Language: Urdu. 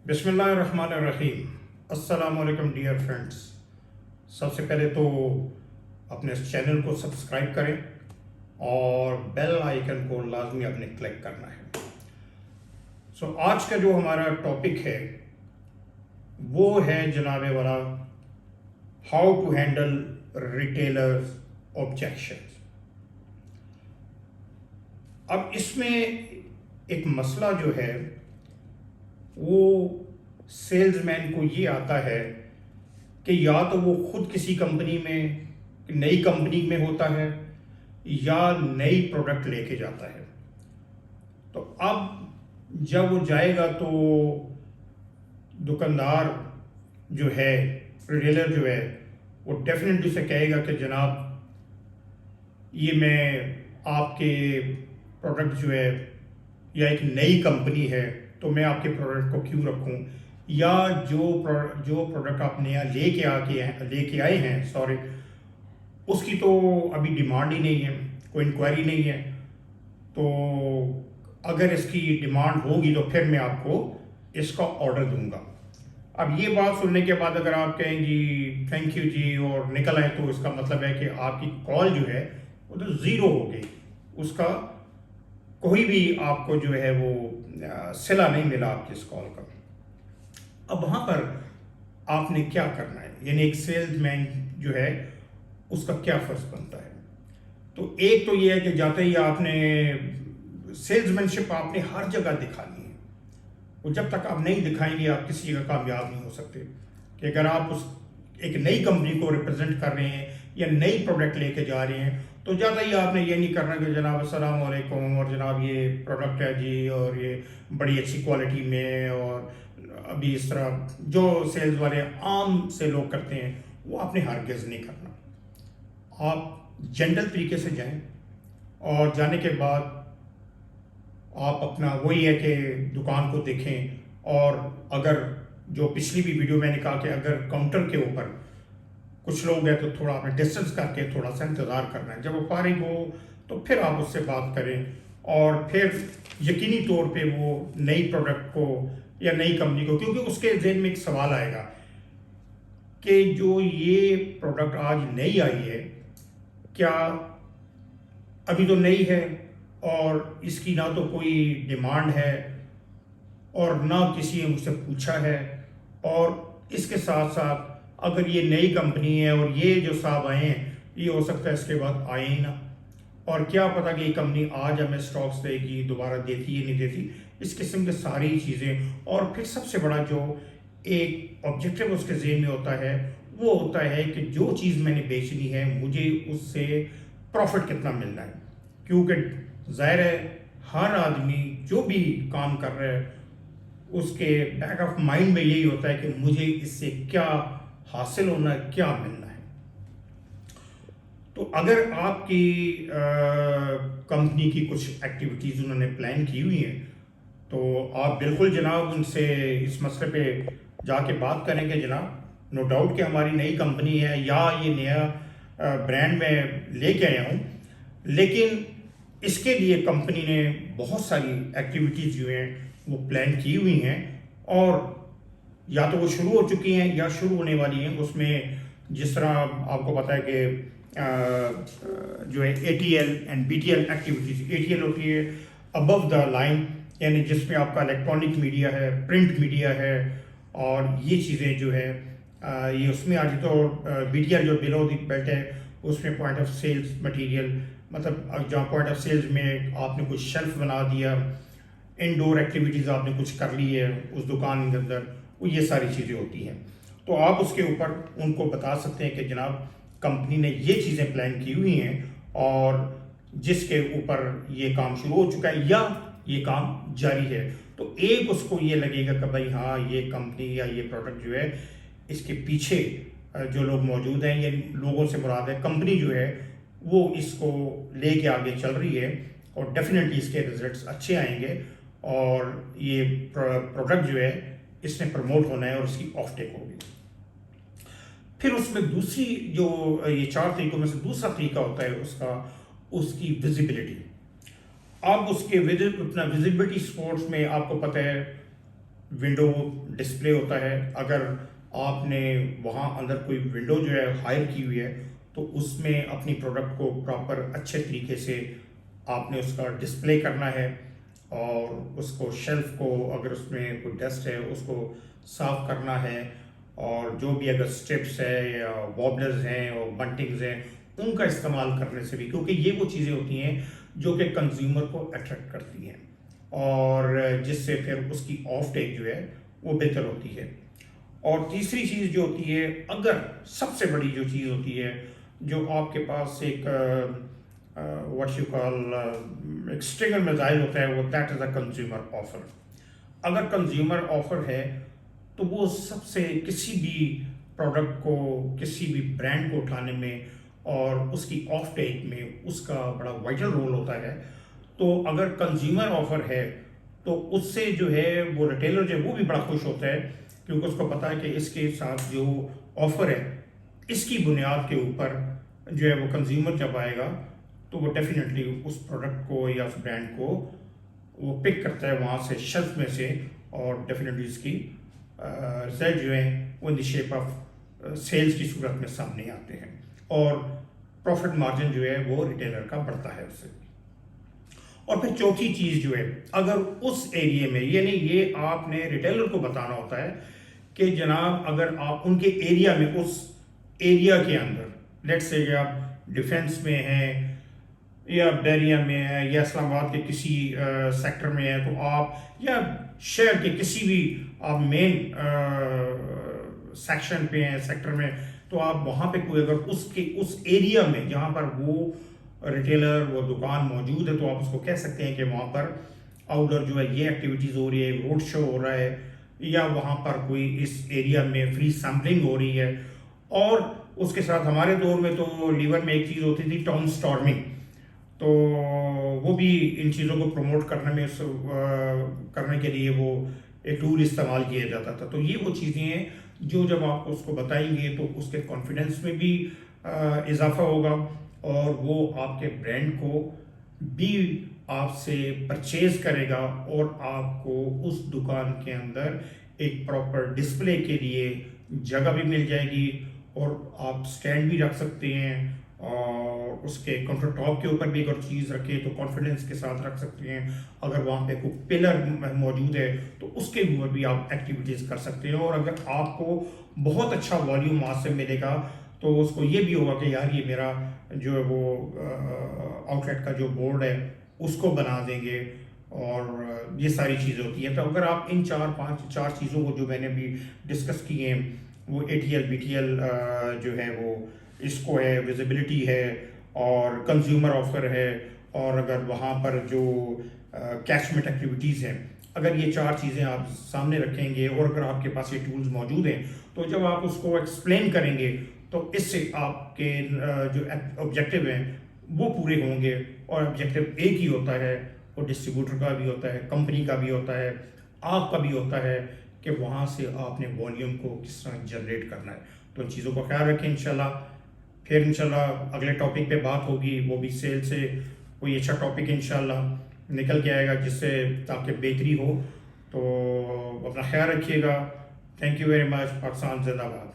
بسم اللہ الرحمن الرحیم۔ السلام علیکم ڈیئر فرینڈس۔ سب سے پہلے تو اپنے اس چینل کو سبسکرائب کریں اور بیل آئیکن کو لازمی اپنے کلک کرنا ہے۔ آج کا جو ہمارا ٹاپک ہے وہ ہے جناب والا how to handle retailers objections. اب اس میں ایک مسئلہ جو ہے وہ سیلز مین کو یہ آتا ہے کہ یا تو وہ خود کسی کمپنی میں نئی کمپنی میں ہوتا ہے یا نئی پروڈکٹ لے کے جاتا ہے۔ تو اب جب وہ جائے گا تو دکاندار جو ہے، ریٹیلر جو ہے، وہ ڈیفینیٹلی سے کہے گا کہ جناب یہ میں آپ کے پروڈکٹ جو ہے یا ایک نئی کمپنی ہے تو میں آپ کے پروڈکٹ کو کیوں رکھوں، یا جو پروڈکٹ آپ نیا لے کے آئے ہیں اس کی تو ابھی ڈیمانڈ ہی نہیں ہے، کوئی انکوائری نہیں ہے، تو اگر اس کی ڈیمانڈ ہوگی تو پھر میں آپ کو اس کا آرڈر دوں گا۔ اب یہ بات سننے کے بعد اگر آپ کہیں جی تھینک یو جی اور نکل آئے تو اس کا مطلب ہے کہ آپ کی کال جو ہے وہ تو زیرو ہو گئی، اس کا کوئی بھی آپ کو جو ہے وہ صلہ نہیں ملا آپ کی اس کال کا۔ اب وہاں پر آپ نے کیا کرنا ہے، یعنی ایک سیلز مین جو ہے اس کا کیا فرض بنتا ہے؟ تو ایک تو یہ ہے کہ جاتے ہی آپ نے سیلز مین شپ آپ نے ہر جگہ دکھانی ہے، وہ جب تک آپ نہیں دکھائیں گے آپ کسی جگہ کامیاب نہیں ہو سکتے۔ کہ اگر آپ ایک نئی کمپنی کو ریپرزینٹ کر رہے ہیں یا نئی پروڈکٹ لے کے جا رہے ہیں تو جاتا ہی آپ نے یہ نہیں کرنا کہ جناب السلام علیکم اور جناب یہ پروڈکٹ ہے جی اور یہ بڑی اچھی کوالٹی میں، اور ابھی اس طرح جو سیلز والے عام سے لوگ کرتے ہیں وہ آپ نے ہرگز نہیں کرنا۔ آپ جنرل طریقے سے جائیں اور جانے کے بعد آپ اپنا وہی ہے کہ دکان کو دیکھیں، اور اگر جو پچھلی بھی ویڈیو میں نے کہا کہ اگر کاؤنٹر کے اوپر کچھ لوگ ہیں تو تھوڑا آپ نے ڈسٹنس کر کے تھوڑا سا انتظار کرنا ہے، جب وہ فارغ ہو تو پھر آپ اس سے بات کریں، اور پھر یقینی طور پہ وہ نئی پروڈکٹ کو یا نئی کمپنی کو، کیونکہ اس کے ذہن میں ایک سوال آئے گا کہ جو یہ پروڈکٹ آج نئی آئی ہے کیا ابھی تو نئی ہے اور اس کی نہ تو کوئی ڈیمانڈ ہے اور نہ کسی نے مجھ سے پوچھا ہے، اور اس کے ساتھ ساتھ اگر یہ نئی کمپنی ہے اور یہ جو صاحب آئے ہیں یہ ہو سکتا ہے اس کے بعد آئے ہی نہ، اور کیا پتہ کہ یہ کمپنی آج ہمیں سٹاکس دے گی، دوبارہ دیتی ہے نہیں دیتی، اس قسم کے ساری چیزیں۔ اور پھر سب سے بڑا جو ایک آبجیکٹو اس کے ذہن میں ہوتا ہے وہ ہوتا ہے کہ جو چیز میں نے بیچنی ہے مجھے اس سے پروفٹ کتنا ملنا ہے، کیونکہ ظاہر ہے ہر آدمی جو بھی کام کر رہا ہے اس کے بیک آف مائنڈ میں یہی ہوتا ہے کہ مجھے اس سے کیا حاصل ہونا ہے، کیا ملنا ہے۔ تو اگر آپ کی کمپنی کی کچھ ایکٹیویٹیز انہوں نے پلان کی ہوئی ہیں تو آپ بالکل جناب ان سے اس مسئلے پہ جا کے بات کریں کہ جناب نو ڈاؤٹ کہ ہماری نئی کمپنی ہے یا یہ نیا برانڈ میں لے کے آیا ہوں، لیکن اس کے لیے کمپنی نے بہت ساری ایکٹیویٹیز جو ہیں وہ پلان کی ہوئی ہیں، اور یا تو وہ شروع ہو چکی ہیں یا شروع ہونے والی ہیں۔ اس میں جس طرح آپ کو پتہ ہے کہ جو ہے A T L and B T L activities, A T L ہوتی ہے ابو دا لائن، یعنی جس میں آپ کا الیکٹرانک میڈیا ہے، پرنٹ میڈیا ہے، اور یہ چیزیں جو ہے یہ اس میں آج تو بی ٹی ایل جو بلو دی بیلٹ ہے اس میں پوائنٹ آف سیلز مٹیریل، مطلب جہاں پوائنٹ آف سیلز میں آپ نے کچھ شیلف بنا دیا، انڈور ایکٹیویٹیز آپ نے کچھ کر لی ہے اس دکان کے اندر، وہ یہ ساری چیزیں ہوتی ہیں۔ تو آپ اس کے اوپر ان کو بتا سکتے ہیں کہ جناب کمپنی نے یہ چیزیں پلان کی ہوئی ہیں اور جس کے اوپر یہ کام شروع ہو چکا ہے یا یہ کام جاری ہے۔ تو ایک اس کو یہ لگے گا کہ بھائی ہاں یہ کمپنی یا یہ پروڈکٹ جو ہے اس کے پیچھے جو لوگ موجود ہیں یا لوگوں سے مراد ہے کمپنی جو ہے وہ اس کو لے کے آگے چل رہی ہے، اور ڈیفینیٹلی اس کے رزلٹس اچھے آئیں گے، اور یہ پروڈکٹ جو ہے اس نے پروموٹ ہونا ہے اور اس کی آف ٹیک ہوگی۔ پھر اس میں دوسری جو یہ 4 طریقوں میں سے دوسرا طریقہ ہوتا ہے اس کی ویزیبلٹی۔ اب اس کے اپنا ویزیبلٹی سپورٹس میں آپ کو پتہ ہے ونڈو ڈسپلے ہوتا ہے. اگر آپ نے وہاں اندر کوئی ونڈو جو ہے ہائر کی ہوئی ہے تو اس میں اپنی پروڈکٹ کو پراپر اچھے طریقے سے آپ نے اس کا ڈسپلے کرنا ہے, اور اس کو شیلف کو اگر اس میں کوئی ڈسٹ ہے اس کو صاف کرنا ہے, اور جو بھی اگر اسٹرپس ہے یا وابلرز ہیں اور بنٹنگز ہیں ان کا استعمال کرنے سے بھی, کیونکہ یہ وہ چیزیں ہوتی ہیں جو کہ کنزیومر کو اٹریکٹ کرتی ہیں اور جس سے پھر اس کی آف ٹیک جو ہے وہ بہتر ہوتی ہے. اور تیسری چیز جو ہوتی ہے, اگر سب سے بڑی جو چیز ہوتی ہے جو آپ کے پاس ایک واٹ یو کال ایک اسٹرنگر میزائل ہوتا ہے, وہ that is a consumer offer. اگر کنزیومر آفر ہے تو وہ سب سے کسی بھی پروڈکٹ کو, کسی بھی برانڈ کو اٹھانے میں اور اس کی آف ٹیک میں اس کا بڑا وائٹل رول ہوتا ہے. تو اگر کنزیومر آفر ہے تو اس سے جو ہے وہ ریٹیلر جو ہے وہ بھی بڑا خوش ہوتا ہے, کیونکہ اس کو پتا ہے کہ اس کے ساتھ جو آفر ہے اس کی بنیاد کے اوپر جو ہے وہ کنزیومر جب آئے گا تو وہ ڈیفینیٹلی اس پروڈکٹ کو یا اس برانڈ کو وہ پک کرتا ہے وہاں سے, شیلف میں سے, اور ڈیفینیٹلی اس کی رزلٹ جو ہیں وہ ان دی شیپ آف سیلز کی صورت میں سامنے آتے ہیں, اور پروفٹ مارجن جو ہے وہ ریٹیلر کا بڑھتا ہے اس سے. اور پھر چوتھی چیز جو ہے, اگر اس ایریے میں, یعنی یہ آپ نے ریٹیلر کو بتانا ہوتا ہے کہ جناب اگر آپ ان کے ایریا میں, اس ایریا کے اندر, لیٹس سے کہ آپ ڈیفینس میں ہیں یا بیریا میں ہے یا اسلام آباد کے کسی سیکٹر میں ہے, تو آپ یا شہر کے کسی بھی آپ مین سیکشن پہ ہیں, سیکٹر میں, تو آپ وہاں پہ کوئی اگر اس ایریا میں جہاں پر وہ ریٹیلر وہ دکان موجود ہے تو آپ اس کو کہہ سکتے ہیں کہ وہاں پر آؤٹ ڈور جو ہے یہ ایکٹیویٹیز ہو رہی ہے, روڈ شو ہو رہا ہے, یا وہاں پر کوئی اس ایریا میں فری سیمپلنگ ہو رہی ہے. اور اس کے ساتھ ہمارے دور میں تو لیور میں ایک چیز ہوتی تھی ٹاؤن اسٹارمنگ, تو وہ بھی ان چیزوں کو پروموٹ کرنے کے لیے وہ ایک ٹول استعمال کیا جاتا تھا. تو یہ وہ چیزیں ہیں جو جب آپ اس کو بتائیں گے تو اس کے کانفیڈنس میں بھی اضافہ ہوگا, اور وہ آپ کے برانڈ کو بھی آپ سے پرچیز کرے گا, اور آپ کو اس دکان کے اندر ایک پراپر ڈسپلے کے لیے جگہ بھی مل جائے گی, اور آپ سٹینڈ بھی رکھ سکتے ہیں, اور اس کے کاؤنٹر ٹاپ کے اوپر بھی اگر چیز رکھے تو کانفیڈنس کے ساتھ رکھ سکتے ہیں. اگر وہاں پہ کوئی پلر موجود ہے تو اس کے اوپر بھی آپ ایکٹیویٹیز کر سکتے ہیں. اور اگر آپ کو بہت اچھا والیوم وہاں سے ملے گا تو اس کو یہ بھی ہوگا کہ یار یہ میرا جو ہے وہ آؤٹ لیٹ کا جو بورڈ ہے اس کو بنا دیں گے, اور یہ ساری چیزیں ہوتی ہیں. تو اگر آپ ان چار چیزوں کو جو میں نے بھی ڈسکس کی ہیں, وہ A T L B T L جو ہے وہ اس کو ہے, ویزیبلٹی ہے, اور کنزیومر آفر ہے, اور اگر وہاں پر جو کیچمنٹ ایکٹیویٹیز ہیں, اگر یہ چار چیزیں آپ سامنے رکھیں گے اور اگر آپ کے پاس یہ ٹولز موجود ہیں تو جب آپ اس کو ایکسپلین کریں گے تو اس سے آپ کے جو آبجیکٹیو ہیں وہ پورے ہوں گے. اور آبجیکٹیو ایک ہی ہوتا ہے, وہ ڈسٹریبیوٹر کا بھی ہوتا ہے, کمپنی کا بھی ہوتا ہے, آپ کا بھی ہوتا ہے, کہ وہاں سے آپ نے والیوم کو کس طرح جنریٹ کرنا ہے. تو ان چیزوں کا خیال رکھیں. انشاءاللہ پھر انشاءاللہ اگلے ٹاپک پہ بات ہوگی, وہ بھی سیل سے کوئی اچھا ٹاپک انشاءاللہ نکل کے آئے گا جس سے تاکہ بہتری ہو. تو اپنا خیال رکھیے گا. Thank you very much. Pakistan زندہ باد.